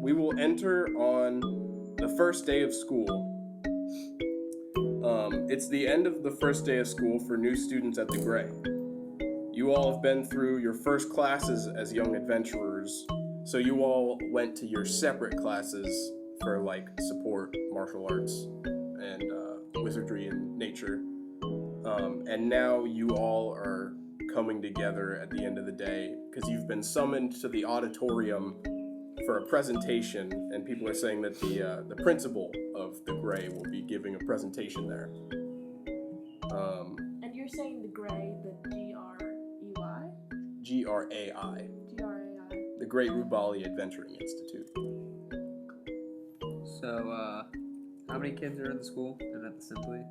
we will enter on the first day of school. It's the end of the first day of school for new students at the GRAI. You all have been through your first classes as young adventurers, so you all went to your separate classes for like support, martial arts, and wizardry and nature. And now you all are coming together at the end of the day because you've been summoned to the auditorium for a presentation, and people are saying that the principal of the GRAI will be giving a presentation there. And you're saying the GRAI, the G-R-E-Y? GRAI. G-R-A-I. The Great Rubali Adventuring Institute. So, how many kids are in the school and at the assembly?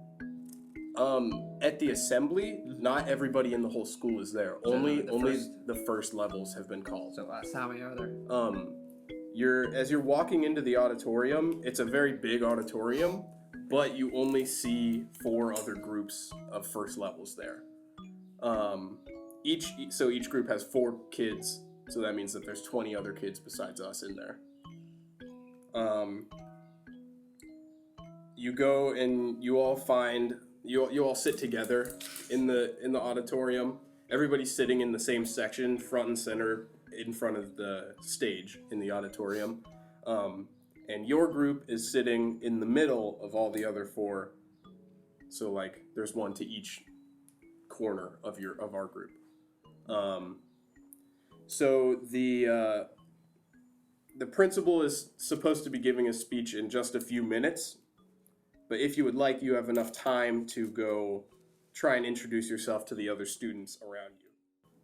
At the assembly, not everybody in the whole school is there. So Only first- the first levels have been called. So, how many are there? As you're walking into the auditorium, it's a very big auditorium, but you only see 4 other groups of first levels there. Each group has 4 kids, so that means that there's 20 other kids besides us in there. You go and you all find you all sit together in the auditorium. Everybody's sitting in the same section, front and center, in front of the stage in the auditorium. And your group is sitting in the middle of all the other 4. So like there's one to each corner of our group. So the principal is supposed to be giving a speech in just a few minutes, but if you would like, you have enough time to go try and introduce yourself to the other students around you.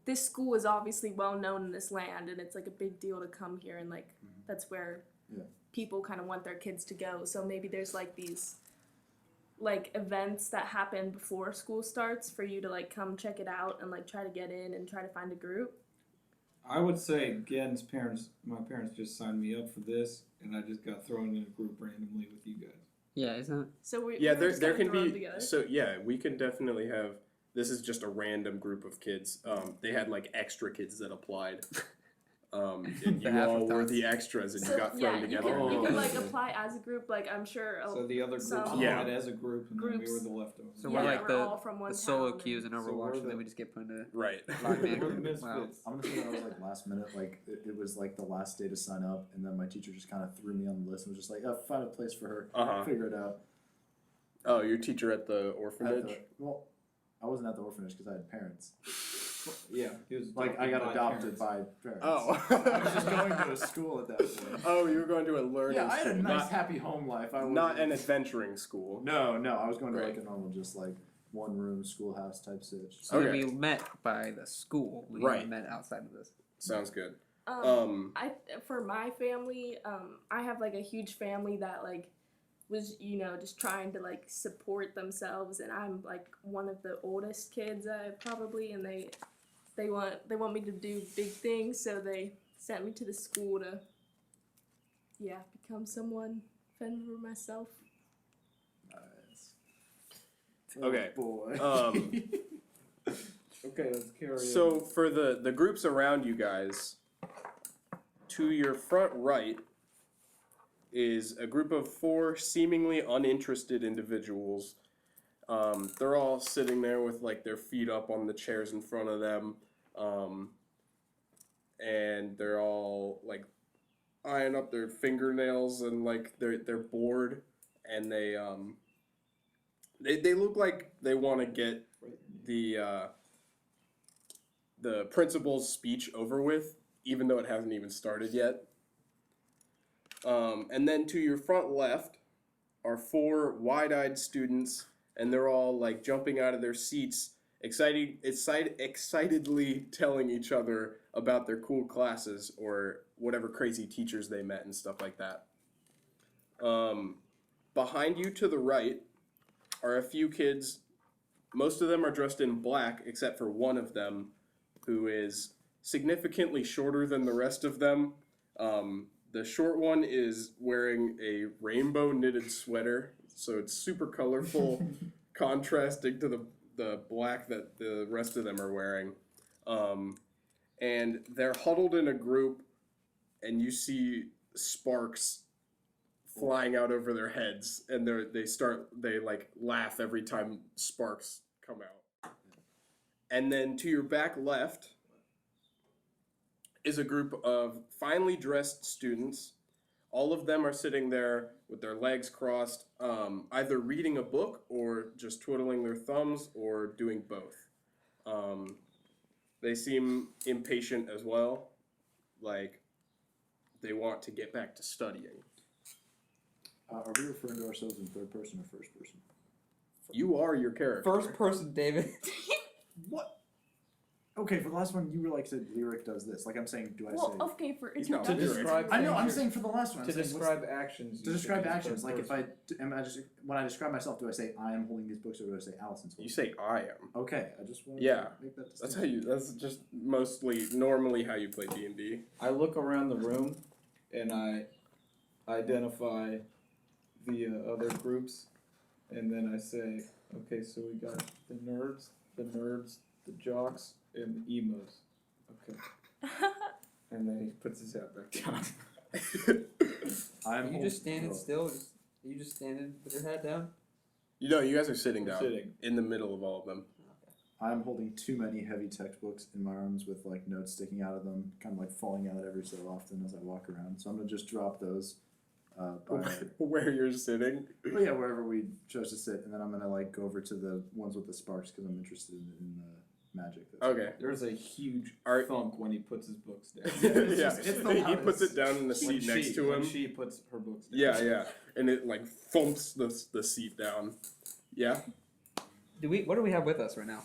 This school is obviously well known in this land, and it's like a big deal to come here, and like that's where people kind of want their kids to go. So maybe there's like these like events that happen before school starts for you to like come check it out and like try to get in and try to find a group. I would say my parents just signed me up for this, and I just got thrown in a group randomly with you guys. Yeah, isn't it? So we Yeah, we're just there gonna can throw them be. together. So yeah, we can definitely have. This is just a random group of kids. They had like extra kids that applied. And you all were the extras, and you got thrown together. You can like apply as a group. Like I'm sure. So the other groups some applied as a group, and then we groups- were the leftovers. So Yeah, we're like we're all from one the solo town, queues in So Overwatch, we're and the- then we just get put into Right. live man We're the group. misfits. Wow. I'm gonna say that was like last minute, like it was like the last day to sign up, and then my teacher just kind of threw me on the list and was just like, find a place for her, figure it out. Oh, your teacher at the orphanage? Well, I wasn't at the orphanage because I had parents. Yeah, he was Like I got adopted parents. by parents. Oh. I was just going to a school at that point. Oh, you were going to a learning Yeah, I had a school, nice, happy home life. I not wasn't- an adventuring school. No, I was going to Right. like a normal, just like one room schoolhouse type sitch. So Okay. we met by the school. We Right. met outside of this. Sounds good. For my family, I have like a huge family that like was just trying to like support themselves, and I'm like one of the oldest kids probably, and they want me to do big things, so they sent me to the school to become someone, fend for myself. Nice. Okay. Oh, boy. Okay, let's carry So for the groups around you guys, to your front right is a group of 4 seemingly uninterested individuals. They're all sitting there with like their feet up on the chairs in front of them, and they're all like eyeing up their fingernails, and like they're bored, and they look like they want to get the principal's speech over with, even though it hasn't even started yet. And then to your front left are 4 wide-eyed students, and they're all like jumping out of their seats, excitedly telling each other about their cool classes or whatever crazy teachers they met and stuff like that. Behind you to the right are a few kids. Most of them are dressed in black, except for one of them, who is significantly shorter than the rest of them. The short one is wearing a rainbow knitted sweater, so it's super colorful, contrasting to the black that the rest of them are wearing. And they're huddled in a group, and you see sparks flying out over their heads, and they like laugh every time sparks come out. And then to your back left is a group of finely dressed students. All of them are sitting there with their legs crossed, either reading a book or just twiddling their thumbs or doing both. They seem impatient as well, like they want to get back to studying. Are we referring to ourselves in third person or first person? You are your character. First person, David. What? Okay, for the last one, you were like said lyric does this. Like I'm saying, do I Well, say? okay, for He's not To introduction. describe I know. I'm things, saying for the last one. to I'm saying, describe actions. to describe actions. Like if when I describe myself, do I say I am holding these books or do I say Allison's holding? You say I am. Okay, I just want Yeah. to make that That's distinction. that's just normally how you play D&D. I look around the room and I identify the other groups, and then I say, okay, so we got the nerds, the jocks, and the emos. Okay. And then he puts his hat back down. Are you just standing oh, still? Are you just standing with your head down? You guys are sitting down Sitting. in the middle of all of them. I'm holding too many heavy textbooks in my arms with like notes sticking out of them, kind of like falling out every so often as I walk around. So I'm gonna just drop those. By, Where you're sitting. well, yeah, wherever we chose to sit, and then I'm gonna like go over to the ones with the sparks because I'm interested in the magic. That's Okay. There's a huge Art- thunk when he puts his books down. It's Yeah, just- it's the he loudest. puts it down in the seat next to when him. she puts her books down. Yeah, and it like thumps the seat down. Yeah. What do we have with us right now?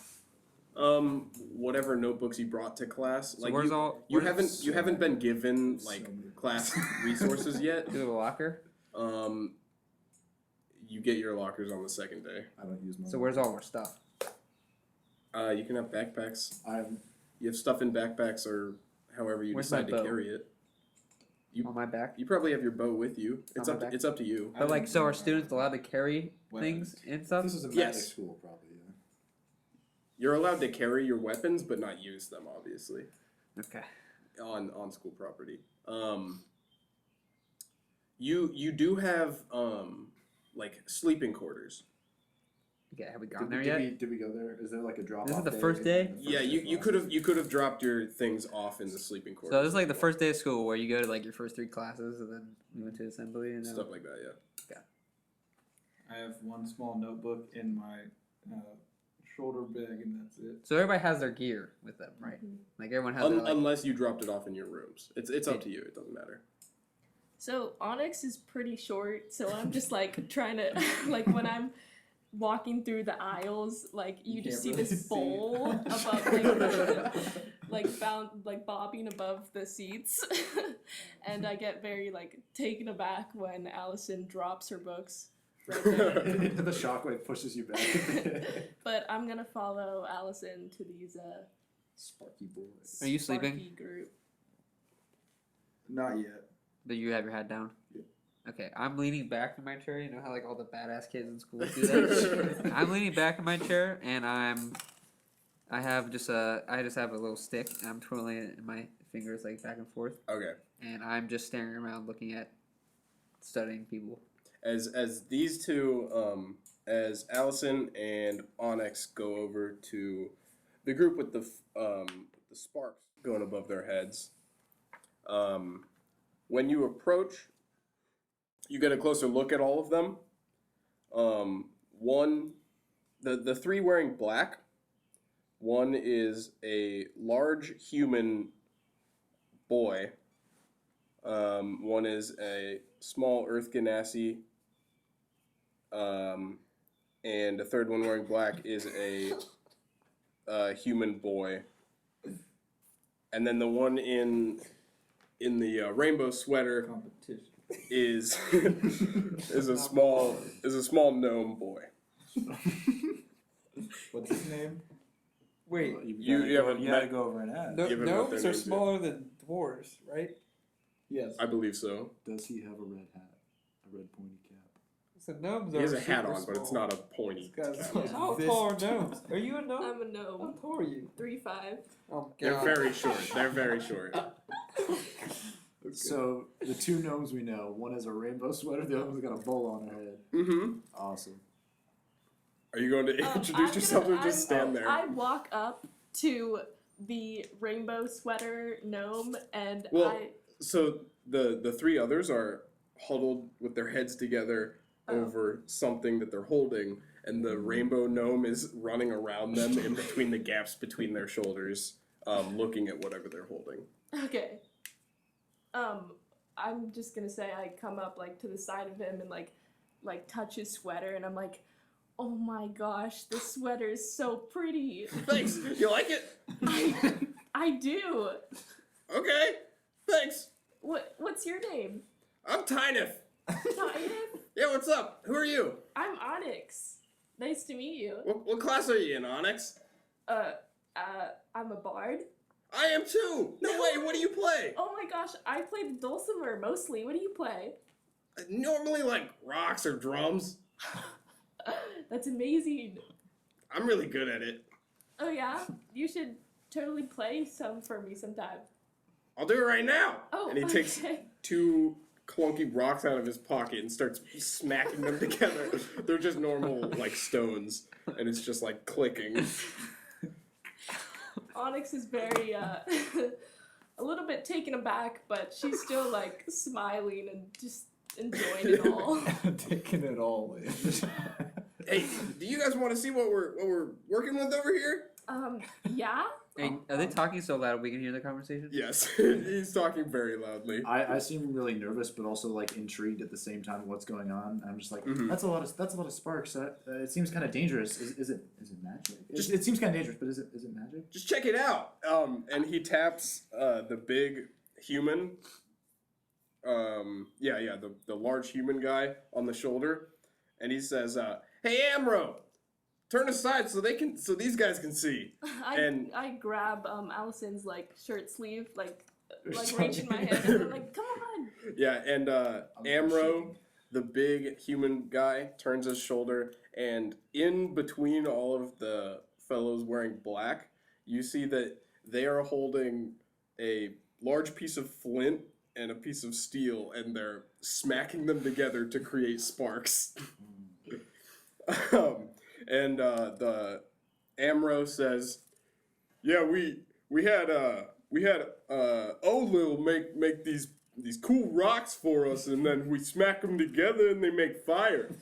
Whatever notebooks you brought to class. So Like where's you, all? you where's- haven't been given like So many. class resources yet. Do we have a locker? You get your lockers on the second day. I don't use my. So where's all our stuff? You can have backpacks. I'm You have stuff in backpacks or however you Where's my decide to bow? carry it. On my back. You probably have your bow with you. It's On up. my back? It's up to you. But like, so are students allowed to carry Weapons. things and stuff? This is a magic Yes. school, probably. Yeah. You're allowed to carry your weapons, but not use them. Obviously, Okay. on school property. You do have like sleeping quarters. Okay. Have we gone there yet? Did we go there? Is there like a drop? This is off the first day? Yeah, you could have dropped your things off in the sleeping quarters. So this is like the first day of school where you go to like your first 3 classes and then you went to assembly and then. stuff like that. Yeah. I have one small notebook in my shoulder bag, and that's it. So everybody has their gear with them, right? Like everyone has their, like, Unless you dropped it off in your rooms, it's up to you. It doesn't matter. So Onyx is pretty short, so I'm just like trying to like when I'm walking through the aisles, like you just see can't really this see. bowl above like bobbing above the seats. And I get very like taken aback when Allison drops her books right there. The shockwave pushes you back. But I'm gonna follow Allison to these Sparky boys. Are you sleeping? Sparky group. Not yet. Do you have your head down? Yeah. Okay, I'm leaning back in my chair. You know how like all the badass kids in school do that. I'm leaning back in my chair, and I just have a little stick, and I'm twirling it in my fingers like back and forth, Okay. and I'm just staring around, looking at studying people. As these two, as Allison and Onyx go over to the group with the sparks going above their heads, when you approach, you get a closer look at all of them. The 3 wearing black. One is a large human boy. One is a small Earth Ganassi. And the third one wearing black is a human boy. And then the one in the rainbow sweater Competition. is is a small gnome boy. What's his name? Wait, You haven't you gotta met- go over and ask. no, Give him what their gnomes are names are. smaller than dwarves, right? Yes. I believe so. Does he have a red hat? A red pointy cap? So gnomes He are has a hat super on, but it's small. not a pointy. This guy's cap. like How this- tall are gnomes? Are you a gnome? I'm a How gnome. tall are you? 3'5". Oh They're god. very short. They're very short. Okay. So the two gnomes we know, one has a rainbow sweater, the other one's got a bowl on her head. Mm-hmm. Awesome. Are you going to introduce yourself or just stand there? I walk up to the rainbow sweater gnome and Well, so the three others are huddled with their heads together over something that they're holding, and the rainbow gnome is running around them in between the gaps between their shoulders, looking at whatever they're holding. Okay. I'm just gonna say I come up like to the side of him and like touch his sweater, and I'm like, oh my gosh, this sweater is so pretty. Thanks. You like it? I do. Okay. Thanks. What's your name? I'm Tyneth. Tyneth? Yeah, what's up? Who are you? I'm Onyx. Nice to meet you. What class are you in, Onyx? I'm a bard. I am too. No way. What do you play? Oh my gosh, I play the dulcimer mostly. What do you play? Normally like rocks or drums. That's amazing. I'm really good at it. Oh yeah? You should totally play some for me sometime. I'll do it right now. Oh, And he takes okay. 2 clunky rocks out of his pocket and starts smacking them together. They're just normal like stones, and it's just like clicking. Onyx is very, a little bit taken aback, but she's still, like, smiling and just enjoying it all. Taking it all in. Hey, do you guys want to see what we're working with over here? Yeah? Hey, are they talking so loud we can hear the conversation? Yes, he's talking very loudly. I seem really nervous, but also like intrigued at the same time of what's going on. I'm just like, Mhm. that's a lot of sparks. It seems kind of dangerous. Is it magic? It seems kind of dangerous, but is it magic? Just check it out. And he taps the big human. The large human guy on the shoulder, and he says, "Hey, Amro, turn aside so these guys can see." I grab, Allison's, like, shirt sleeve, like reaching my hand, and I'm like, come on! Yeah, and Amro, the big human guy, turns his shoulder, and in between all of the fellows wearing black, you see that they are holding a large piece of flint and a piece of steel, and they're smacking them together to create sparks. And the Amro says, "Yeah, we had Olil make these cool rocks for us, and then we smack them together and they make fire."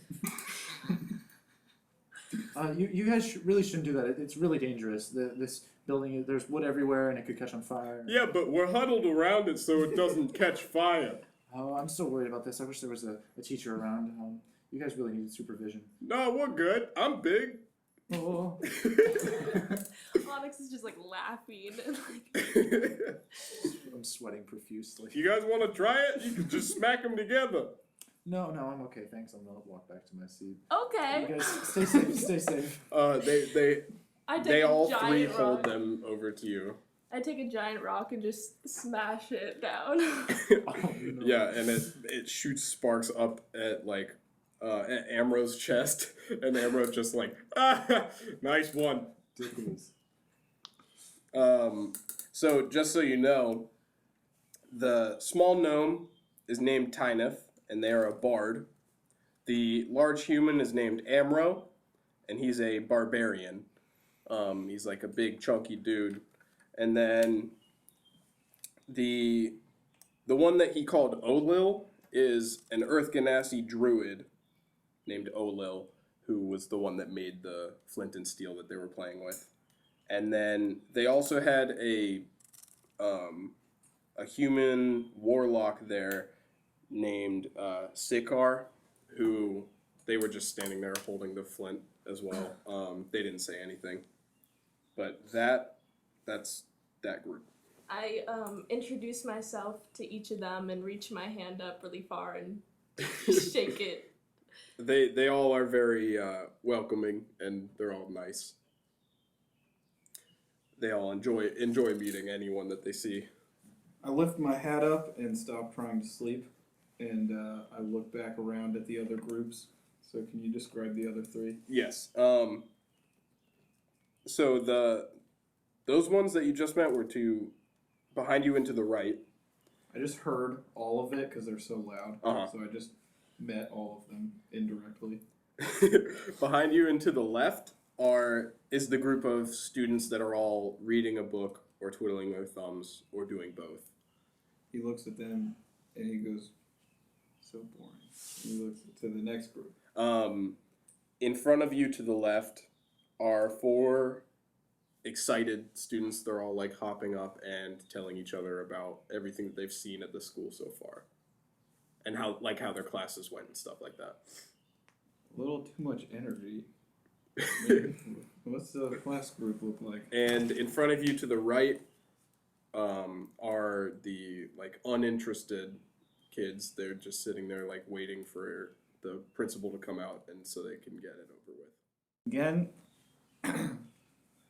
You guys really shouldn't do that. It's really dangerous. This building, there's wood everywhere, and it could catch on fire. Yeah, but we're huddled around it so it doesn't catch fire. Oh, I'm still worried about this. I wish there was a teacher around. You guys really need supervision. No, we're good. I'm big. Oh. Onyx is just, like, laughing, and, like, I'm sweating profusely. If you guys want to try it, you can just smack them together. No, I'm okay. Thanks. I'm gonna walk back to my seat. okay. You guys, stay safe. Stay safe. I take They a all giant three rock. hold them over to you. I take a giant rock and just smash it down. Oh, no. Yeah, and it shoots sparks up at like at Amro's chest, and Amro's just like, nice one. Ridiculous. So just so you know, the small gnome is named Tyneth, and they are a bard. The large human is named Amro, and he's a barbarian. He's like a big chunky dude. And then the one that he called Olil is an Earth Ganassi druid named Olil, who was the one that made the flint and steel that they were playing with. And then they also had a human warlock there named Sikar, who they were just standing there holding the flint as well. They didn't say anything. But that's that group. I introduce myself to each of them and reach my hand up really far and shake it. They all are very welcoming, and they're all nice. They all enjoy meeting anyone that they see. I lift my hat up and stop trying to sleep, and I look back around at the other groups. So can you describe the other three? Yes. So those ones that you just met were behind you and to the right, I just heard all of it because they're so loud. Uh-huh. So I just met all of them indirectly. Behind you and to the left is the group of students that are all reading a book or twiddling their thumbs or doing both. He looks at them and he goes, so boring. He looks to the next group. In front of you to the left are 4 excited students. They're all like hopping up and telling each other about everything that they've seen at the school so far and how their classes went and stuff like that. A little too much energy. Maybe. What's the class group look like? And in front of you to the right are the like uninterested kids. They're just sitting there like waiting for the principal to come out and so they can get it over with. Again,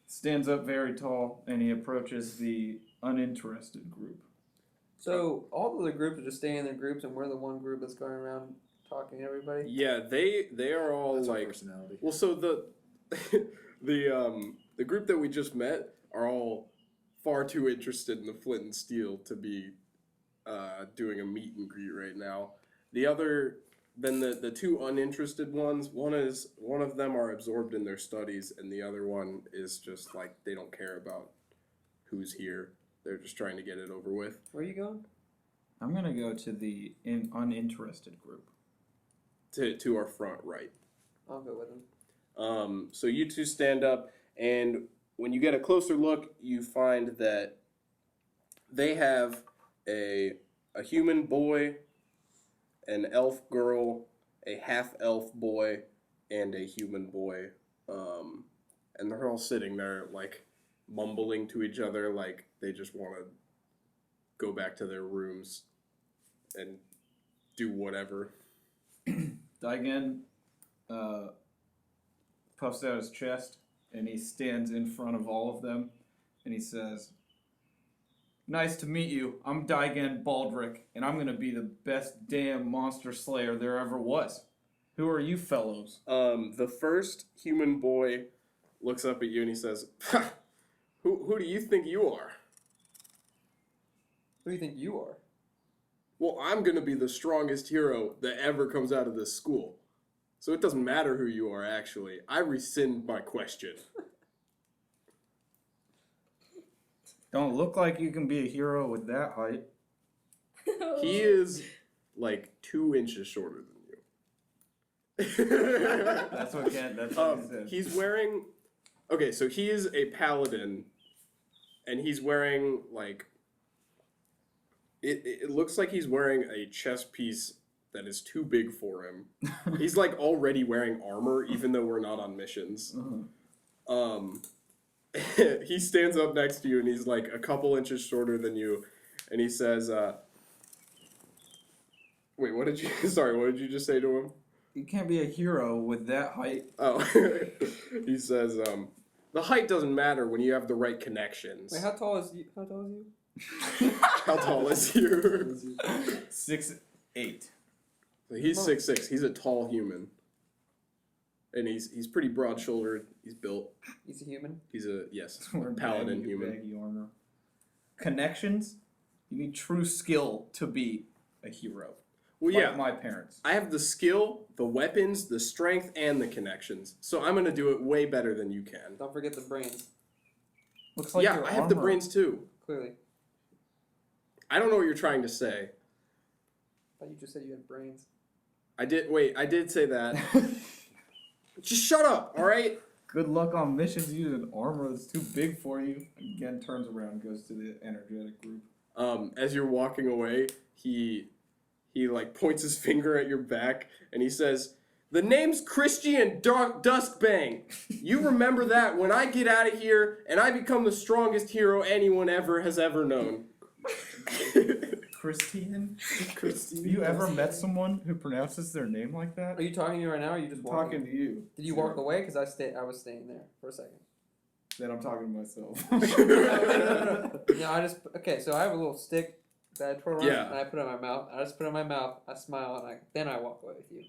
stands up very tall and he approaches the uninterested group. So all of the groups are just staying in their groups, and we're the one group that's going around talking to everybody. Yeah, they are all That's our like personality. well. So the group that we just met are all far too interested in the Flint and Steel to be doing a meet and greet right now. The 2 uninterested ones, one of them are absorbed in their studies, and the other one is just like they don't care about who's here. They're just trying to get it over with. Where are you going? I'm going to go to the uninterested group. To our front right. I'll go with them. So you 2 stand up, and when you get a closer look, you find that they have a human boy, an elf girl, a half-elf boy, and a human boy. And they're all sitting there, like, mumbling to each other, like they just want to go back to their rooms and do whatever. Daigen puffs out his chest and he stands in front of all of them and he says, "Nice to meet you. I'm Daigen Baldric, and I'm going to be the best damn monster slayer there ever was. Who are you fellows?" The first human boy looks up at you and he says, Who do you think you are? Who do you think you are? Well, I'm going to be the strongest hero that ever comes out of this school. So it doesn't matter who you are, actually. I rescind my question. Don't look like you can be a hero with that height. He is like 2 inches shorter than you. That's what he said. He's wearing... Okay, so he is a paladin, and he's wearing, like... It looks like he's wearing a chest piece that is too big for him. He's, like, already wearing armor, even though we're not on missions. He stands up next to you, and he's, like, a couple inches shorter than you, and he says, Wait, what did you... Sorry, what did you just say to him? You can't be a hero with that height. Oh, he says, the height doesn't matter when you have the right connections. Wait, how tall is you? How tall is you? 6'8". So he's 6'6". He's a tall human. And he's pretty broad-shouldered. He's built. He's a human. He's a, yes, Wearing paladin baggy human. armor. Connections? You need true skill to be a hero. Well, Like yeah. my parents. I have the skill, the weapons, the strength, and the connections. So I'm going to do it way better than you can. Don't forget the brains. Looks like Yeah, your I have the armor- brains too. Clearly. I don't know what you're trying to say. I thought you just said you had brains. I did say that. Just shut up, alright? Good luck on missions using armor that's too big for you. Again, turns around and goes to the energetic group. As you're walking away, he like points his finger at your back and he says, "The name's Christian Duskbang. You remember that when I get out of here and I become the strongest hero anyone has ever known." Christian? Have you ever met someone who pronounces their name like that? Are you talking to me right now, or are you just I'm walking? talking to you. Did you walk away? Because I was staying there for a second. Then I'm talking to myself. No, okay, so I have a little stick that I twirl around, Yeah. and I put it in my mouth. I just put it in my mouth, I smile, and then I walk away with you.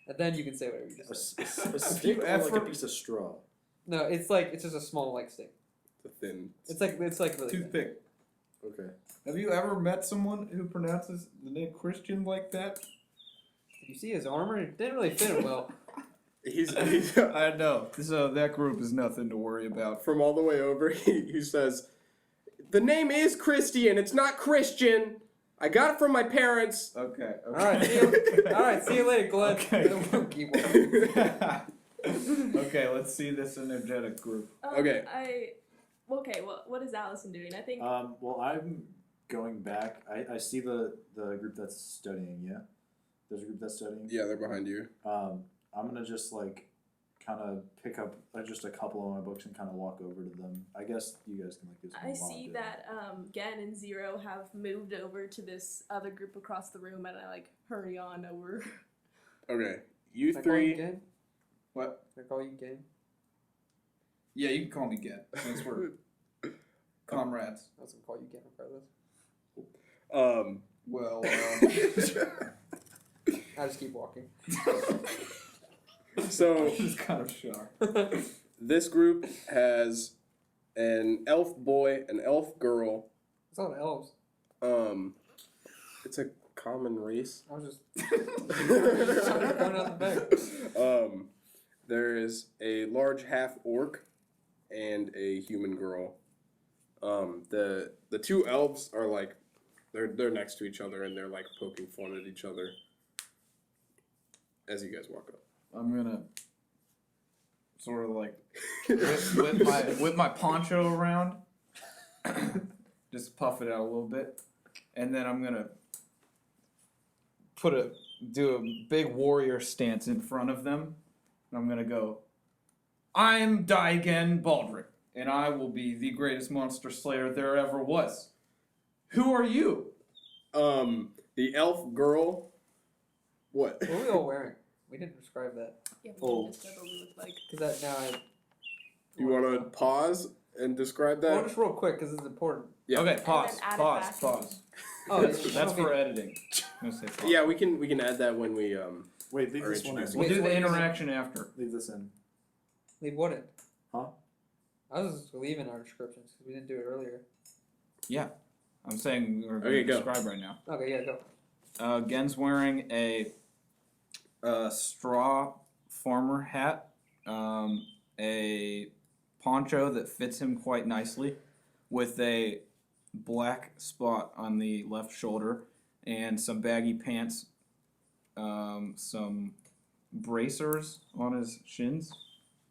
And then you can say whatever you just said. A stick or like a ever- piece of straw? No, it's just a small, like, stick. The thin. It's like really thin. Toothpick. Okay. Have you ever met someone who pronounces the name Christian like that? You see his armor? It didn't really fit him well. He's I know. So that group is nothing to worry about. from all the way over. He says, "The name is Christian. It's not Christian. I got it from my parents." Okay. All right, see you later, Glenn. Okay. Keep walking. Okay, let's see this energetic group. Okay. Okay. What is Allison doing? I think. Well, I'm going back. I see the group that's studying. Yeah, there's a group that's studying. Yeah, they're behind you. I'm gonna just kind of pick up just a couple of my books and kind of walk over to them. I guess you guys can do something. I see that Gen and Zero have moved over to this other group across the room, and I hurry on over. Okay, you Can I call you three. Gen? What? Can I call you Gen? Yeah, you can call me Get, since we're comrades. I was gonna call you Gen regardless. Well, I'll just keep walking. So just kind of shocked. this group has an elf boy, an elf girl. It's not elves. It's a common race. I was just going out the back. There is a large half orc and a human girl. The two elves are they're next to each other and they're poking fun at each other as you guys walk up. I'm gonna sort of whip my poncho around, just puff it out a little bit, and then I'm gonna do a big warrior stance in front of them. And I'm gonna go, "I'm Daigen Baldric, and I will be the greatest monster slayer there ever was. Who are you?" The elf girl. What? What are we all wearing? We didn't describe that. Yeah, Oh. just what we look like. Because that now I. You want to pause and describe that? Well, just real quick because it's important. Yeah. Okay, then pause, add it pause, back. pause. Oh, That's for editing. I'm gonna say pause. Yeah, we can add that when we Wait, leave Or this one in. introduce We'll Wait, do so the what is it? interaction after. Leave this in. Leave what in? Huh? I was just leaving our descriptions because we didn't do it earlier. Yeah, I'm saying we're going Okay, to go. describe right now. Okay, yeah, go. Gen's wearing a straw farmer hat, a poncho that fits him quite nicely, with a black spot on the left shoulder, and some baggy pants, some bracers on his shins.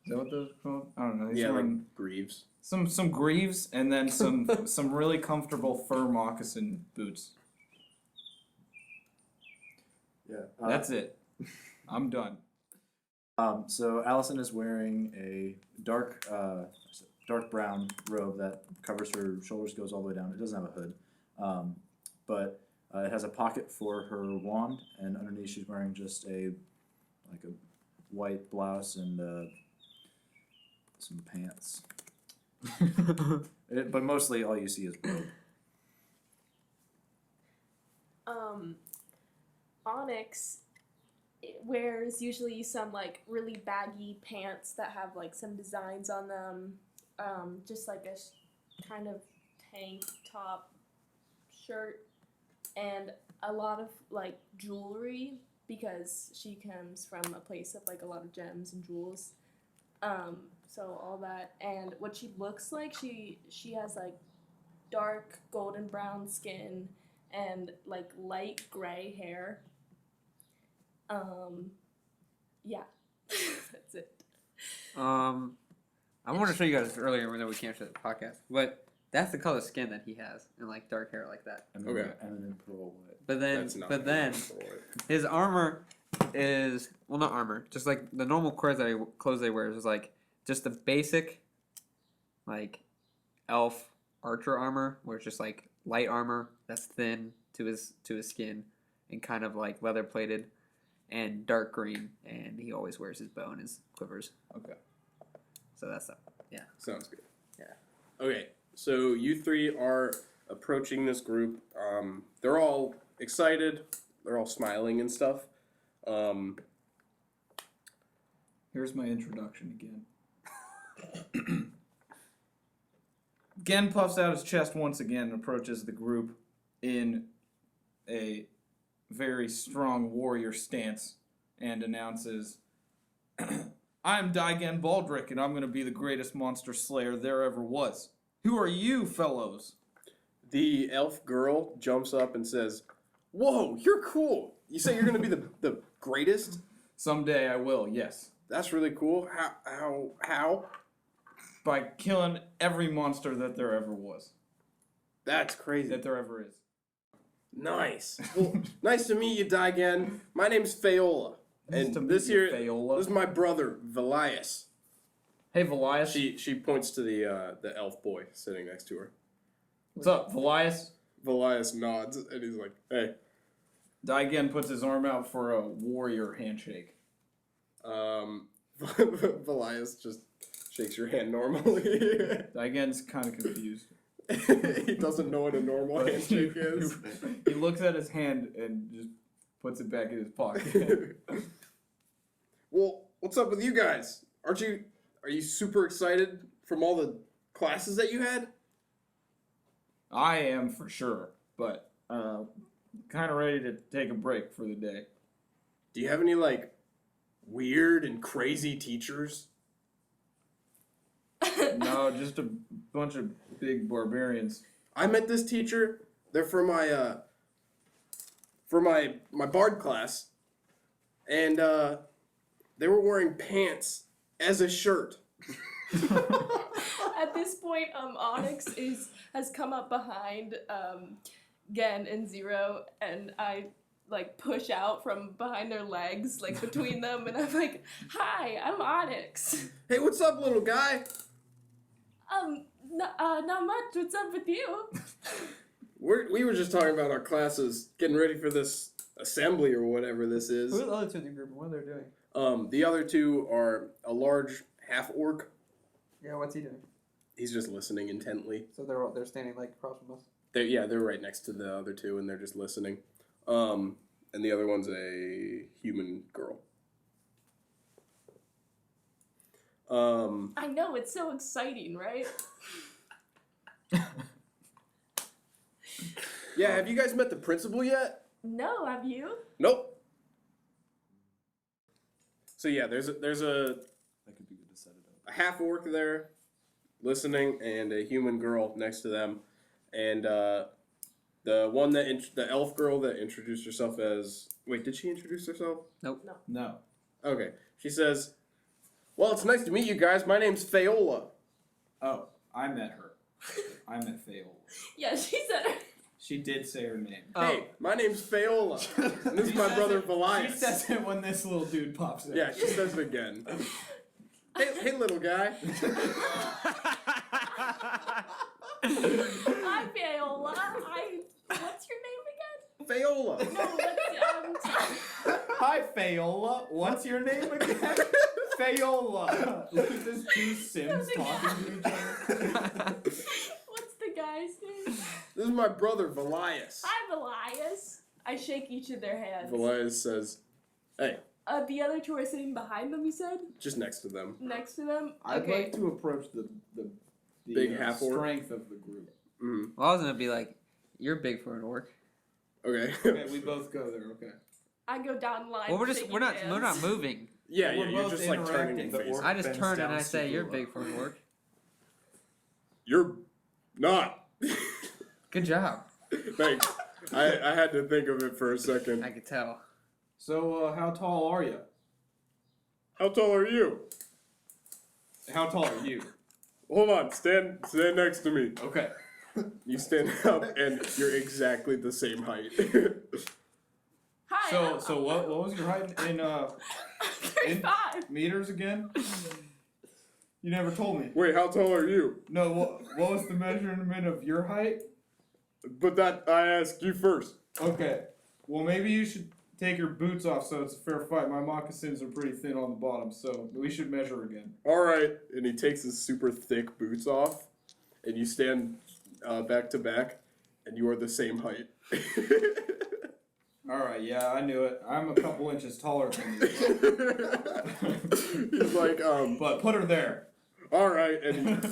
Is that what those are called? I don't know. He's yeah, wearing greaves. some greaves, and then some really comfortable fur moccasin boots. Yeah. That's it. I'm done. So Allison is wearing a dark brown robe that covers her shoulders, goes all the way down. It doesn't have a hood, but it has a pocket for her wand, and underneath she's wearing just a white blouse and some pants. But mostly all you see is robe. Onyx wears usually some really baggy pants that have some designs on them, just a kind of tank top shirt, and a lot of jewelry because she comes from a place of a lot of gems and jewels. So all that, and what she looks like, she has dark golden brown skin and light gray hair. Yeah, that's it. I wanted to show you guys this earlier, even though we can't show the podcast. But that's the color skin that he has, and dark hair like that. And Okay. And then pearl white. But then, That's not his armor is not armor, just the normal clothes they wear is just the basic, elf archer armor, where it's just light armor that's thin to his skin, and kind of leather plated, and dark green, and he always wears his bow and his quivers. Okay. So that's that. Yeah. Sounds good. Yeah. Okay, so you three are approaching this group. They're all excited. They're all smiling and stuff. Here's my introduction again. Gen puffs out his chest once again and approaches the group. in a very strong warrior stance and announces, I'm Daigen Baldric, and I'm going to be the greatest monster slayer there ever was. Who are you, fellows? The elf girl jumps up and says, "Whoa, you're cool. You say you're going to be the greatest? Someday I will, yes. That's really cool. How? By killing every monster that there ever was. That's crazy. That there ever is. Nice. Well, nice to meet you, Daigen. My name's Fayola. Nice And to meet this you, here, Fayola. this is my brother, Velias. Hey, Velias. She points to the elf boy sitting next to her. What's up, Velias? Velias nods, and he's like, "Hey." Daigen puts his arm out for a warrior handshake. Velias just shakes your hand normally. Daigen's kind of confused. He doesn't know what a normal handshake is. He looks at his hand and just puts it back in his pocket. Well, what's up with you guys? Are you super excited from all the classes that you had? I am for sure, but kind of ready to take a break for the day. Do you have any like weird and crazy teachers? No, just a bunch of big barbarians. I met this teacher. They're for my bard class, and they were wearing pants as a shirt. At this point, Onyx has come up behind Gen and Zero, and I like push out from behind their legs, like between them, and I'm like, "Hi, I'm Onyx." Hey, what's up, little guy? Not much. What's up with you? We were just talking about our classes, getting ready for this assembly or whatever this is. Who are the other two in the group and what are they doing? The other two are a large half orc. Yeah, what's he doing? He's just listening intently. So they're standing like across from us. They're right next to the other two, and they're just listening. And the other one's a human girl. I know, it's so exciting, right? Yeah, have you guys met the principal yet? No, have you? Nope. So yeah, there's a That could be good to set it up. a half orc there, listening, and a human girl next to them, and the one the elf girl that introduced herself as did she introduce herself? No. Okay, she says, "Well, it's nice to meet you guys. My name's Fayola." Oh, I met her. I met Fayola. Yeah, she said it. She did say her name. Hey, my name's Fayola. And this is my brother Velias. She says it when this little dude pops in. Yeah, she says it again. Hey, little guy. Hi, Viola. What's your name again? Fayola. No, that's Hi, Fayola. What's your name again? Fayola. Look at this two Sims talking to each other. What's the guy's name? This is my brother Velias. Hi, Velias. I shake each of their hands. Velias says, "Hey," The other two are sitting behind them, you said? just next to them. Next to them? I'd Okay. like to approach the Big half orc? strength of the group. Mm. Well, I was gonna be like, you're big for an orc. Okay. Okay, we both go there. Okay. I go down the line. Well, we're shaking not hands. moving. Yeah, We're you're both just like turning and interacting. facing. I just Bends turn down and I say, super you're low. big for an orc. You're not. Good job. Thanks. I had to think of it for a second. I could tell. So, how tall are you? How tall are you? How tall are you? Hold on, stand next to me. Okay. You stand up and you're exactly the same height. Hi. So what was your height in 35. meters again? You never told me. Wait, how tall are you? No, what was the measurement of your height? But that I asked you first. Okay. Well, maybe you should take your boots off so it's a fair fight. My moccasins are pretty thin on the bottom, so we should measure again. All right, and he takes his super thick boots off, and you stand back to back, and you are the same height. All right, yeah, I knew it. I'm a couple inches taller than you. He's like, But put her there. all right, and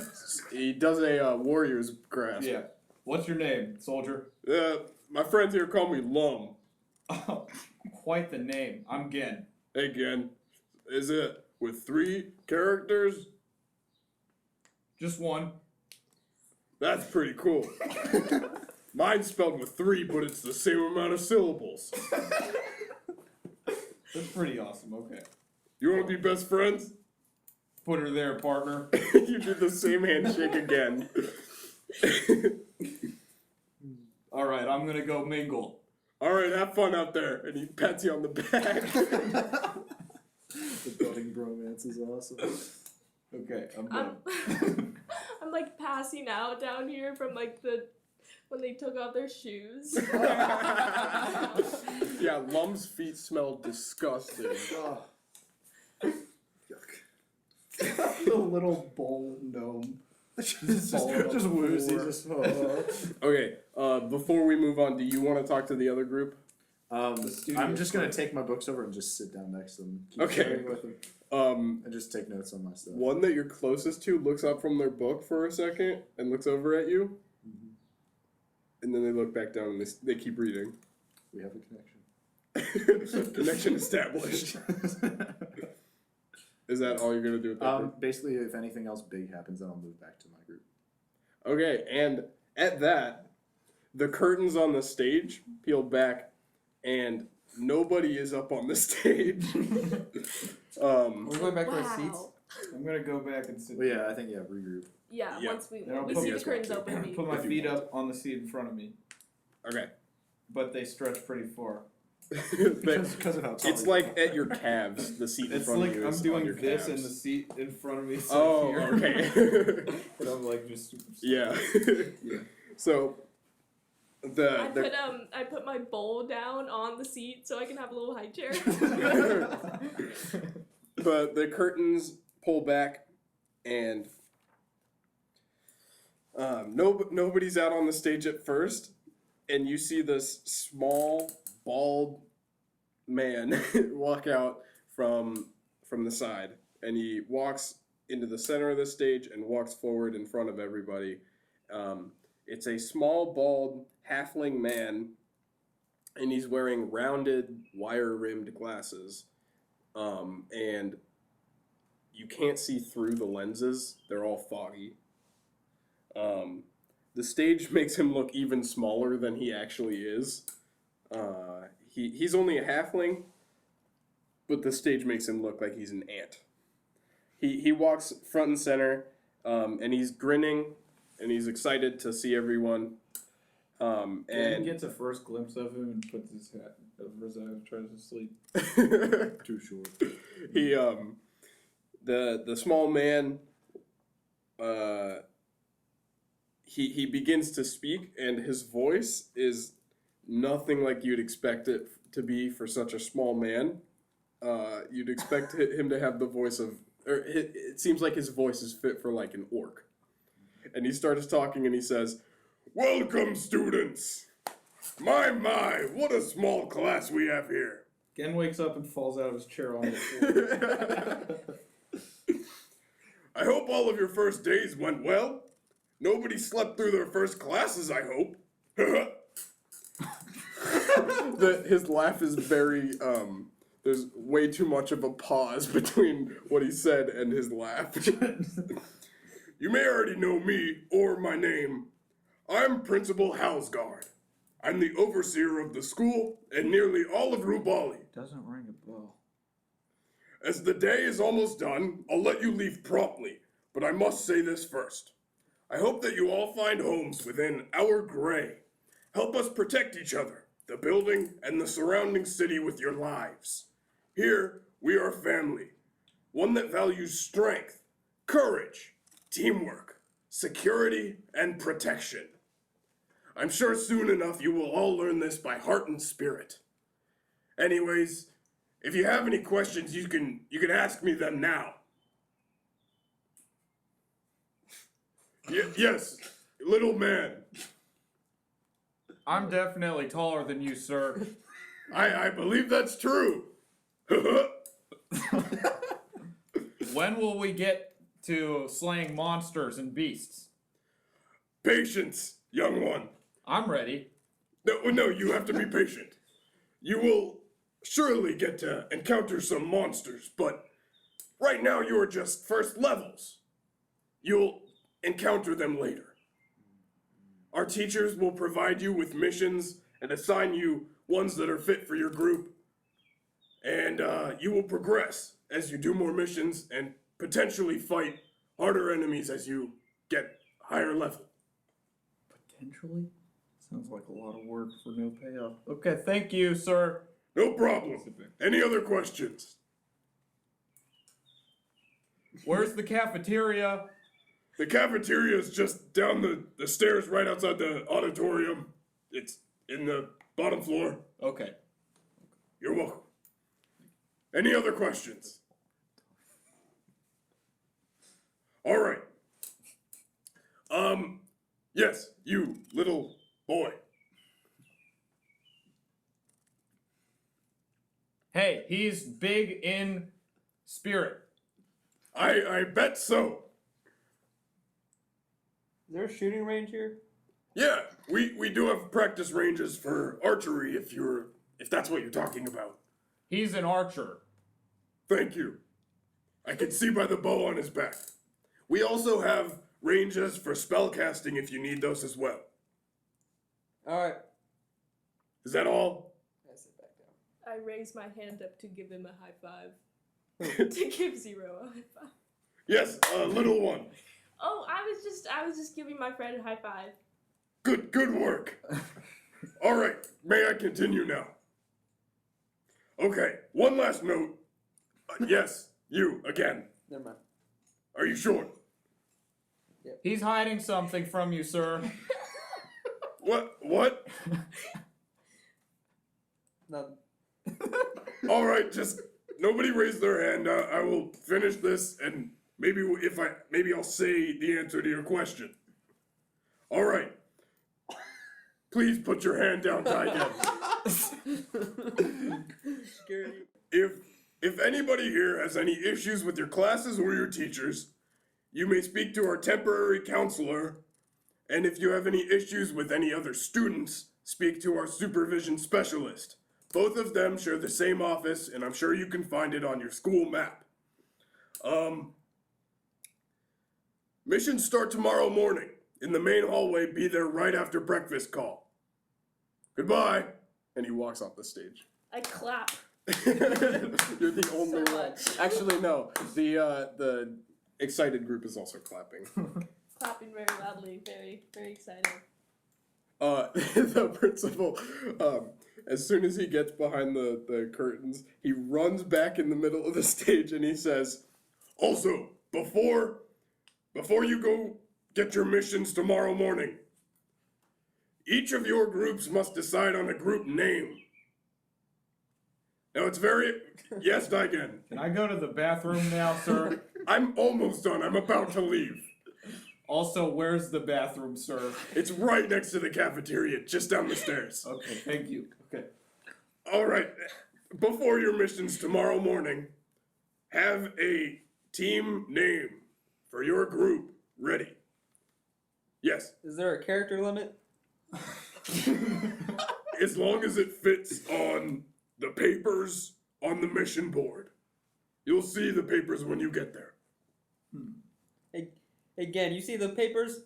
he does a warrior's grasp. Yeah. What's your name, soldier? My friends here call me Lum. Oh, quite the name. I'm Gen. Hey, Gen. Is it with 3 characters? Just one. That's pretty cool. Mine's spelled with 3, but it's the same amount of syllables. That's pretty awesome. Okay. You want to be best friends? Put her there, partner. You did the same handshake again. All right, I'm gonna go mingle. All right, have fun out there. And he pats you on the back. The budding bromance is awesome. Okay, I'm done. I'm like passing out down here from like when they took off their shoes. Yeah, Lum's feet smell disgusting. Oh. The little bowl gnome. just woozy. Just, Okay, before we move on, do you want to talk to the other group? I'm just gonna take my books over and just sit down next to them. Keep Okay. chatting with them, and just take notes on my stuff. One that you're closest to looks up from their book for a second and looks over at you. Mhm. And then they look back down and they keep reading. We have a connection. Connection established. Is that all you're going to do with that group? Basically, if anything else big happens, then I'll move back to my group. Okay, and at that, the curtains on the stage peeled back, and nobody is up on the stage. We're going back to our seats. Wow. I'm gonna go back and sit. But yeah, I think regroup. Yeah, Yeah. once we Then I'll we put see you the guys curtains back open. Put my If you feet want up on the seat in front of me, Okay. but they stretch pretty far. Because of how tall It's you like at your calves, the seat in It's front like of you I'm is on doing your this, calves. and the seat in front of me is Oh, here. okay. And I'm like just super. Yeah. Yeah. So, I put my bowl down on the seat so I can have a little high chair. the curtains pull back, and nobody's out on the stage at first, and you see this small, bald man walk out from the side, and he walks into the center of the stage and walks forward in front of everybody. It's a small, bald, halfling man, and he's wearing rounded, wire-rimmed glasses, and you can't see through the lenses. They're all foggy. The stage makes him look even smaller than he actually is. He's only a halfling, but the stage makes him look like he's an ant. He walks front and center, and he's grinning, and he's excited to see everyone. And And gets a first glimpse of him and puts his hat over his eyes, tries to sleep. too short. he the small man he begins to speak, and his voice is nothing like you'd expect it to be for such a small man. You'd expect him to have the voice of, or it seems like his voice is fit for like an orc. And he starts talking and he says, "Welcome, students! My, what a small class we have here. Gen wakes up and falls out of his chair on the floor. I hope all of your first days went well. Nobody slept through their first classes, I hope." His laugh is very, there's way too much of a pause between what he said and his laugh. You may already know me, or my name. I'm Principal Halsgard. I'm the overseer of the school and nearly all of Rubali. Doesn't ring a bell. As the day is almost done, I'll let you leave promptly, but I must say this first. I hope that you all find homes within our GRAI. Help us protect each other, the building, and the surrounding city with your lives. Here, we are family, one that values strength, courage, teamwork, security, and protection. I'm sure soon enough you will all learn this by heart and spirit. Anyways, if you have any questions, you can ask me them now. Yes, little man. I'm definitely taller than you, sir. I believe that's true. When will we get to slaying monsters and beasts? Patience, young one. I'm ready. No, you have to be patient. You will surely get to encounter some monsters, but right now you are just first levels. You'll encounter them later. Our teachers will provide you with missions and assign you ones that are fit for your group. And you will progress as you do more missions and potentially fight harder enemies as you get higher level. Potentially? Sounds like a lot of work for no payoff. Okay, thank you, sir. No problem. Any other questions? Where's the cafeteria? The cafeteria is just down the stairs right outside the auditorium. It's in the bottom floor. Okay. You're welcome. Any other questions? All right. Yes, you little boy. Hey, he's big in spirit. I bet so. Is there a shooting range here? Yeah, we do have practice ranges for archery if that's what you're talking about. He's an archer. Thank you. I can see by the bow on his back. We also have ranges for spellcasting if you need those as well. Alright. Is that all? I sit back down. I raise my hand up to give him a high five. To give Zero a high five. Yes, little one. Oh, I was just giving my friend a high five. Good work. All right, may I continue now? Okay, one last note. Yes, you again. Never mind. Are you sure? He's hiding something from you, sir. What? None. All right, just nobody raise their hand. I will finish this, and maybe I'll say the answer to your question. All right. Please put your hand down, Tiger. If anybody here has any issues with your classes or your teachers, you may speak to our temporary counselor. And if you have any issues with any other students, speak to our supervision specialist. Both of them share the same office, and I'm sure you can find it on your school map. Missions start tomorrow morning. In the main hallway, be there right after breakfast call. Goodbye. And he walks off the stage. I clap. You're the only So one. much. Actually, no. The excited group is also clapping. Clapping very loudly, very, very excited. The principal, as soon as he gets behind the curtains, he runs back in the middle of the stage and he says, also, before you go get your missions tomorrow morning, each of your groups must decide on a group name. Now it's yes, Daigen. Can I go to the bathroom now, sir? I'm almost done. I'm about to leave. Also, where's the bathroom, sir? It's right next to the cafeteria, just down the stairs. Okay, thank you. Okay. All right. Before your missions tomorrow morning, have a team name for your group ready. Yes. Is there a character limit? As long as it fits on the papers on the mission board. You'll see the papers when you get there. Hey, again, you see the papers?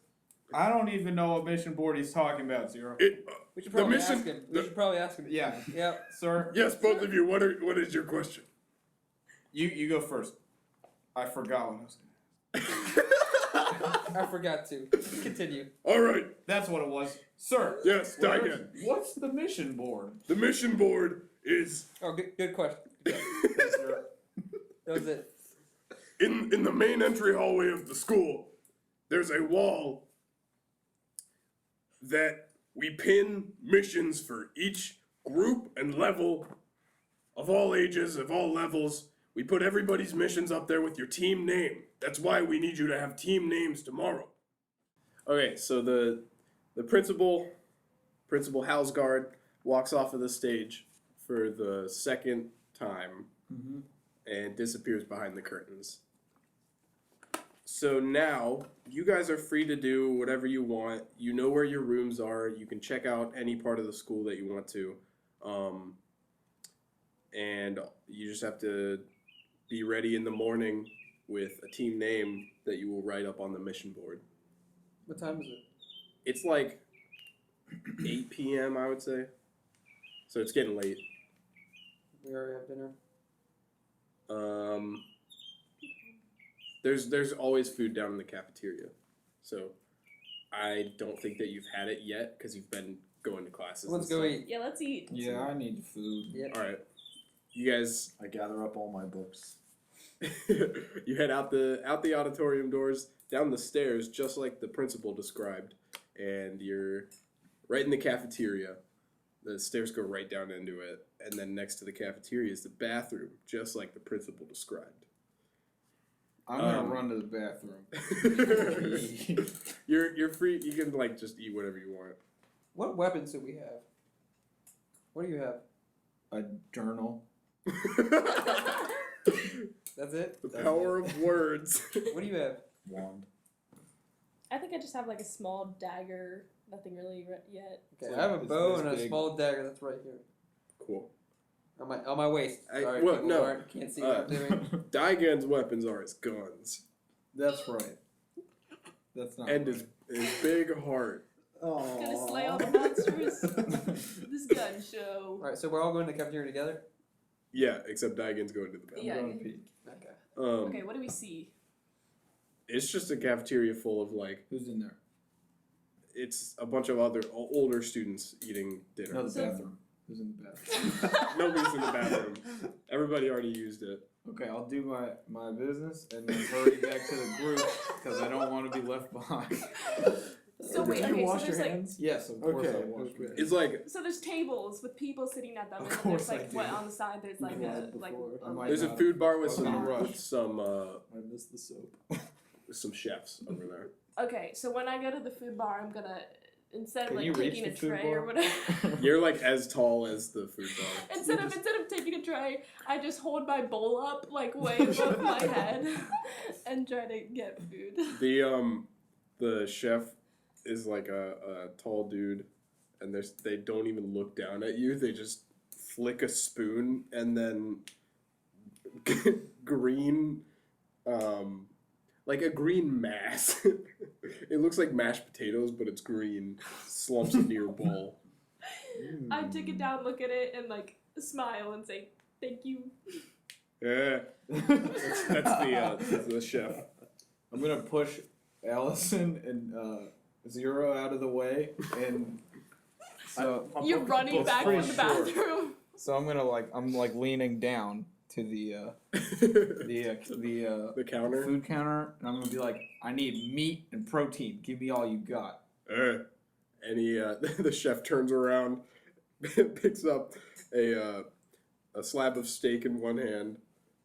I don't even know what mission board he's talking about, Zero. We should The probably mission- ask him. the- We should probably ask him. Yeah, Yep. sir. Yes, both of you. What is your question? You go first. I forgot what I was I forgot to. Continue. All right. That's what it was. Sir. Yes, Daigen. What's the mission board? The mission board is Oh, good question. Sir. That was it. in the main entry hallway of the school. There's a wall that we pin missions for each group and level of all ages, of all levels. We put everybody's missions up there with your team name. That's why we need you to have team names tomorrow. Okay, so the principal Halsgard, walks off of the stage for the second time and disappears behind the curtains. So now you guys are free to do whatever you want. You know where your rooms are. You can check out any part of the school that you want to. And you just have to be ready in the morning with a team name that you will write up on the mission board. What time is it? It's like 8 p.m., I would say. So it's getting late. We already have dinner. There's always food down in the cafeteria. So I don't think that you've had it yet because you've been going to classes. Let's and go stuff. eat. Yeah, let's eat. Yeah, I need food. Yep. All right. You guys I gather up all my books. you head out the auditorium doors, down the stairs, just like the principal described, and you're right in the cafeteria. The stairs go right down into it, and then next to the cafeteria is the bathroom, just like the principal described. I'm gonna run to the bathroom. You're free. You can like just eat whatever you want. What weapons do we have? What do you have? A journal. That's it? The power of words. What do you have? Wand. I think I just have like a small dagger. Nothing really yet. Okay, It's I have a like- bow it's and a big. small dagger. That's right here. Cool. On my waist. Sorry, well, people no. can't see what I'm doing. Diagon's weapons are his guns That's right. That's not. and right. his big heart. Gonna slay all the monsters. This gun show. Alright, so we're all going to the cafeteria together? Yeah, except Diagon's going to the bathroom. Yeah. I'm gonna peek. Okay. Okay, what do we see? It's just a cafeteria full of like Who's in there? it's a bunch of other older students eating dinner. No, the So- bathroom. Who's in the bathroom? Nobody's in the bathroom. Everybody already used it. Okay, I'll do my business and then hurry back to the group because I don't want to be left behind. So wait, Did you okay, wash so your there's like hands? Yes, of course I Okay, washed my okay. It's like so there's tables with people sitting at them, Of and then course there's I like what do. on the side there's like You a had like before. I might there's a not- food bar with I was gonna some rush. I missed the soap. some chefs over there. okay, so when I go to the food bar, I'm gonna instead of Can like you reach taking a the food tray or bar? whatever. You're like as tall as the food bar. instead of taking a tray, I just hold my bowl up like way above my head and try to get food. The chef is like a tall dude, and they don't even look down at you. They just flick a spoon and then green, like a green mass. It looks like mashed potatoes, but it's green. Slumps into your bowl. I take it down, look at it, and like smile and say thank you. Yeah, that's the chef. I'm gonna push Allison and Zero out of the way, and so You're running Well, back pretty from the short. bathroom. so I'm leaning down to the The counter. food counter, and I'm gonna be like, I need meat and protein. Give me all you got. And he, the chef turns around, picks up a slab of steak in one hand,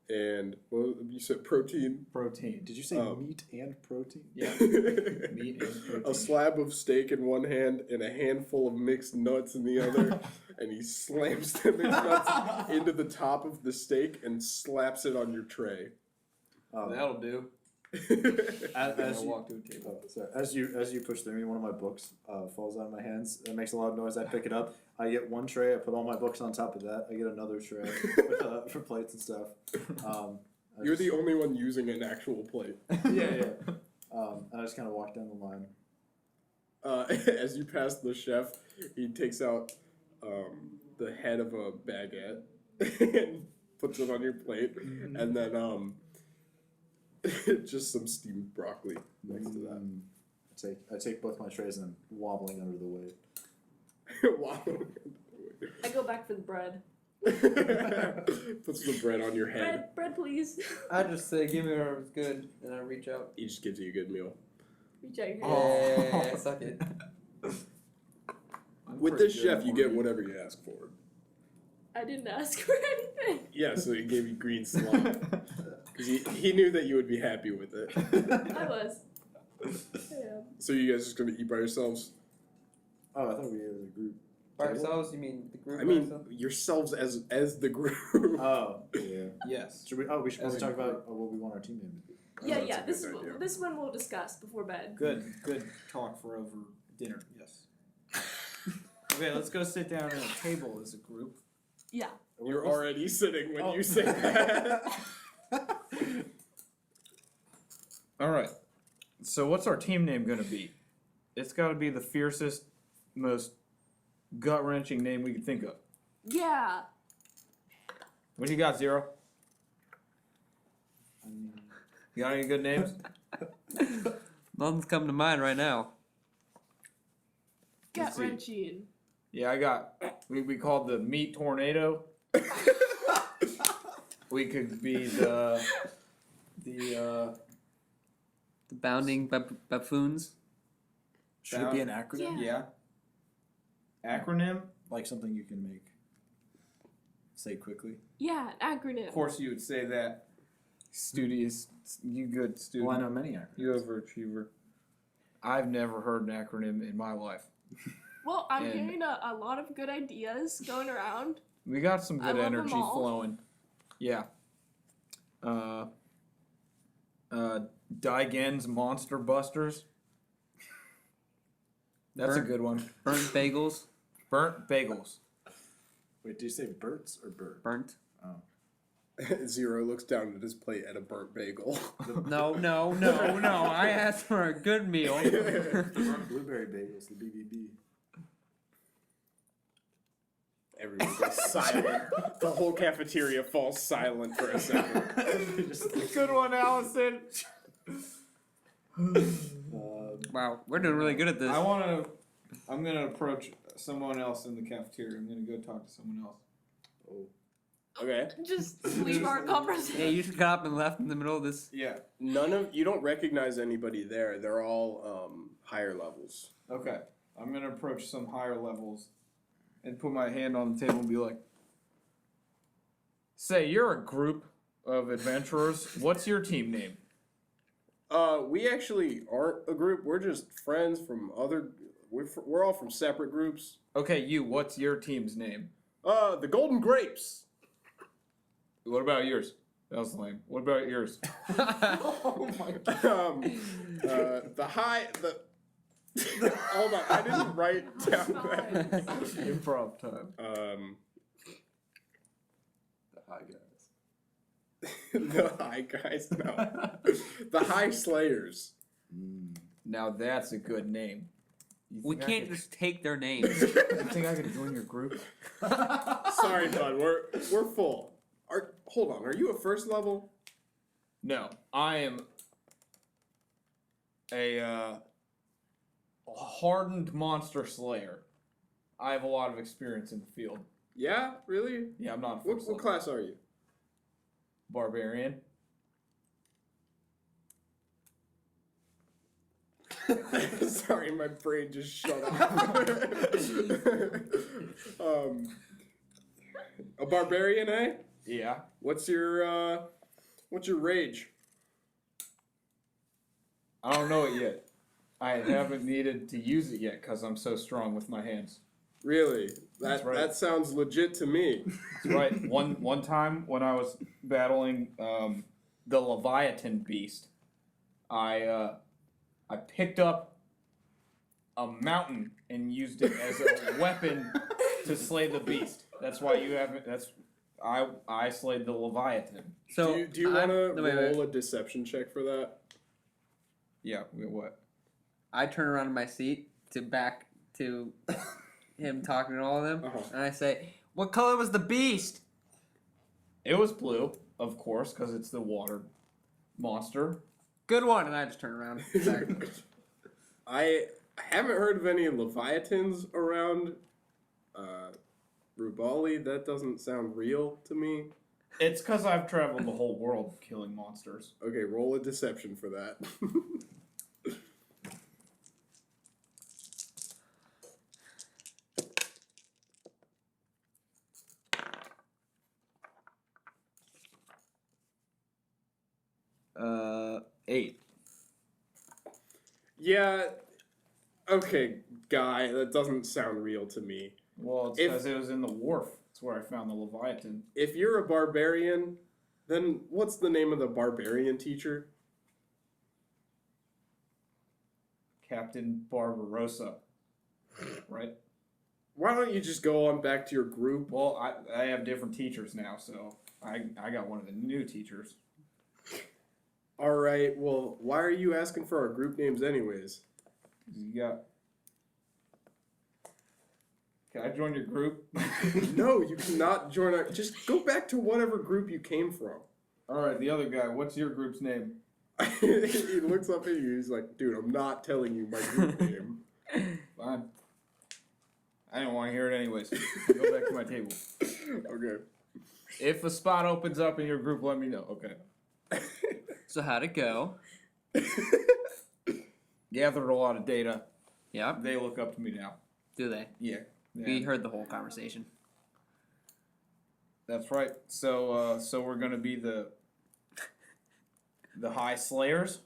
and you said protein. Protein. Did you say Oh. meat and protein? Yeah. a Meat and protein. slab of steak in one hand and a handful of mixed nuts in the other, and he slams the mixed nuts into the top of the steak and slaps it on your tray. That'll do. As I you, walk to a table. as you push through me, one of my books falls out of my hands. It makes a loud noise. I pick it up. I get one tray. I put all my books on top of that. I get another tray for plates and stuff. You're the only one using an actual plate. yeah. And I just kind of walk down the line. As you pass the chef, he takes out the head of a baguette and puts it on your plate, and then just some steamed broccoli next to that. I take both my trays and I'm wobbling under the weight. Wow. I go back for the bread. Puts the bread on your head. Bread, please. I just say, give me whatever's good, and I reach out. He just gives you a good meal. Reach out your hand. Oh. Yeah, suck it. I'm With pretty this good chef, at you get ordering. whatever you ask for. I didn't ask for anything. Yeah, so he gave you green slop. Because he knew that you would be happy with it. I was. Yeah. So you guys just gonna eat by yourselves? Oh, I thought we ate as a group. By ourselves? You mean the group? I by mean, ourselves? yourselves as the group. Oh, yeah. Yes. We should As probably a talk group. about what we want our team name to be. Yeah, That's yeah. a This good is idea. this one we'll discuss before bed. Good talk for over dinner. Yes. Okay, let's go sit down at a table as a group. Yeah. You're already sitting when Oh. you say that. All right. So what's our team name gonna be? It's got to be the fiercest, most gut-wrenching name we could think of. Yeah. What do you got, Zero? You got any good names? Nothing's coming to mind right now. Gut Let's see. wrenching. Yeah, I got. We called the meat tornado. We could be the The bounding buffoons. Should it be an acronym? yeah. Acronym. Like something you can make. Say quickly. Yeah, an acronym. Of course, you would say that. Studious, you good student. Well, I know many acronyms. You overachiever. I've never heard an acronym in my life. Well, I'm And- hearing a lot of good ideas going around. We got some I good love 'em energy all. flowing. Yeah. Digen's Monster Busters. That's a Burnt- good one. Burnt bagels. Burnt bagels. Wait, did you say Burt's or Bird? Burnt. Zero looks down at his plate at a burnt bagel. No. I asked for a good meal. The burnt blueberry bagels, the BBB. Everyone goes silent. The whole cafeteria falls silent for a second. Good one, Allison. Wow, we're doing really good at this. I'm gonna approach someone else in the cafeteria. I'm gonna go talk to someone else. Okay. Just leave our conversation. Hey, you just got up and left in the middle of this. Yeah. You don't recognize anybody there. They're all higher levels. Okay. I'm gonna approach some higher levels and put my hand on the table and be like, "Say, you're a group of adventurers. What's your team name?" We actually aren't a group. We're just friends from other. We're all from separate groups. Okay, you. What's your team's name? The Golden Grapes. What about yours? That was lame. What about yours? Oh my god. Hold on, I didn't write down that. Improv time. The high guys. The High Guys, no. The High Slayers. Now that's a good name. You We think I can't could- just take their names. You think I could join your group? Sorry, bud, we're full. Hold on, are you a first level? No, I am a hardened monster slayer. I have a lot of experience in the field. Yeah, really? Yeah, I'm not a What first level. class are you? Barbarian. Sorry, my brain just shut off. A barbarian, eh? Yeah. What's your rage? I don't know it yet. I haven't needed to use it yet because I'm so strong with my hands. Really? That's right. That sounds legit to me. That's right. One time when I was battling the Leviathan beast, I picked up a mountain and used it as a weapon to slay the beast. That's why you haven't. I slayed the Leviathan. So do you want to no, wait, wait. roll a deception check for that? Yeah. What? I turn around in my seat to back to him talking to all of them, Uh-huh. and I say, "What color was the beast?" It was blue, of course, because it's the water monster. Good one. And I just turn around. Back. I haven't heard of any Leviathans around Rubali. That doesn't sound real to me. It's because I've traveled the whole world killing monsters. Okay, roll a deception for that. 8. Yeah, okay, guy, that doesn't sound real to me. Well, it's If- because it was in the wharf. That's where I found the Leviathan. If you're a barbarian, then what's the name of the barbarian teacher? Captain Barbarossa. Right? Why don't you just go on back to your group? Well, I have different teachers now, so I got one of the new teachers. All right. Well, why are you asking for our group names anyways? You got. Can I join your group? No, you cannot join our. Just go back to whatever group you came from. All right, the other guy. What's your group's name? He looks up at you. He's like, "Dude, I'm not telling you my group name." Fine. I didn't want to hear it anyways. I'll go back to my table. Okay. If a spot opens up in your group, let me know. Okay. So how'd it go? Gathered a lot of data. Yep. They look up to me now. Do they? Yeah. We heard the whole conversation. That's right. So we're gonna be the High Slayers.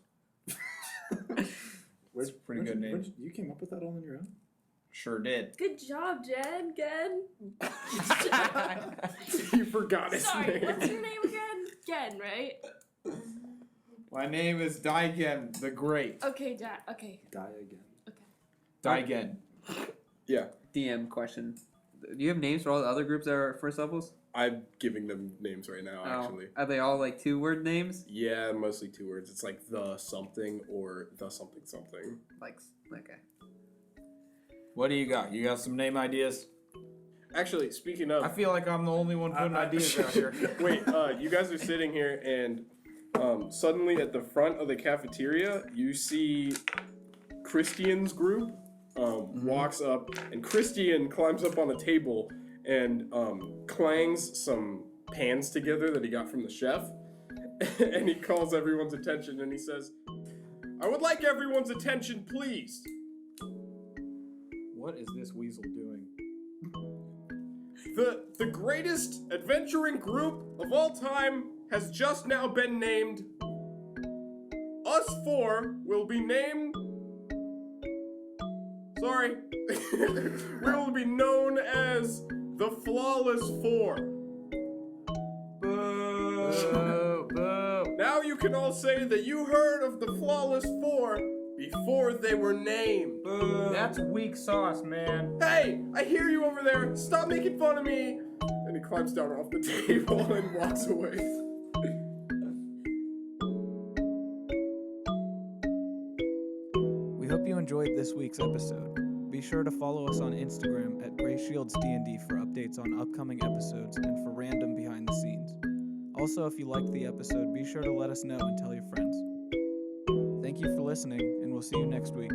That's a pretty good name. You came up with that all on your own? Sure did. Good job, Jen. Gen. You forgot his Sorry, name. what's your name again? Gen, right? My name is Daigen the Great. Okay, Jen. Okay. Die again. Daigen. Yeah, DM question. Do you have names for all the other groups that are first levels? I'm giving them names right now. Actually, Are they all like 2-word names? yeah, mostly 2 words. It's like the something or the something something. Like, okay. What do you got? You got some name ideas? Actually, speaking of, I feel like I'm the only one putting ideas out here. wait, you guys are sitting here and suddenly at the front of the cafeteria, you see Christian's group walks up, and Christian climbs up on a table and clangs some pans together that he got from the chef, and he calls everyone's attention and he says, "I would like everyone's attention, please. What is this weasel doing? The greatest adventuring group of all time has just now been named. Us 4 will be named. Sorry. We will be known as the Flawless 4. Boo, boo. Now you can all say that you heard of the Flawless 4 before they were named. That's weak sauce, man. Hey, I hear you over there. Stop making fun of me. And he climbs down off the table and walks away. We hope you enjoyed this week's episode. Be sure to follow us on Instagram at Greyshields D&D for updates on upcoming episodes and for random behind the scenes. Also, if you liked the episode, be sure to let us know and tell your friends. Thank you for listening, and we'll see you next week.